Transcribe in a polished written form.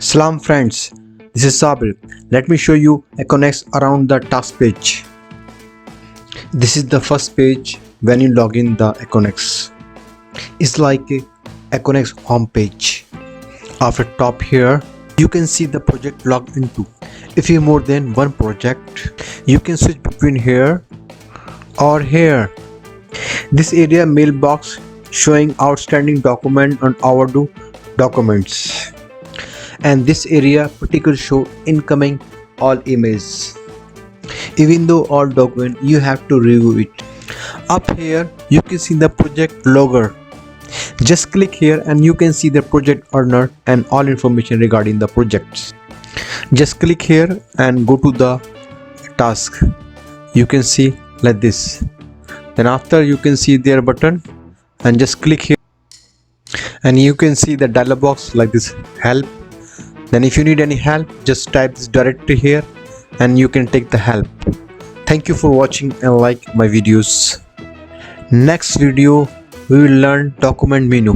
Salam friends, this is Sabir. Let me show you Aconex around the task page. This is the first page when you log in the Aconex. It's like a Aconex home page. After top here, you can see the project logged into. If you have more than one project, you can switch between here or here. This area mailbox showing outstanding document and overdue documents. And this area particular show incoming all emails. Even though all document you have to review it. Up here you can see the project logger. Just click here and you can see the project owner and all information regarding the projects. Just click here and go to the task. You can see like this. Then after you can see their button and just click here and you can see the dialog box like this, help. Then if you need any help, just type this directory here and you can take the help. Thank you for watching and like my videos. Next video we will learn document menu.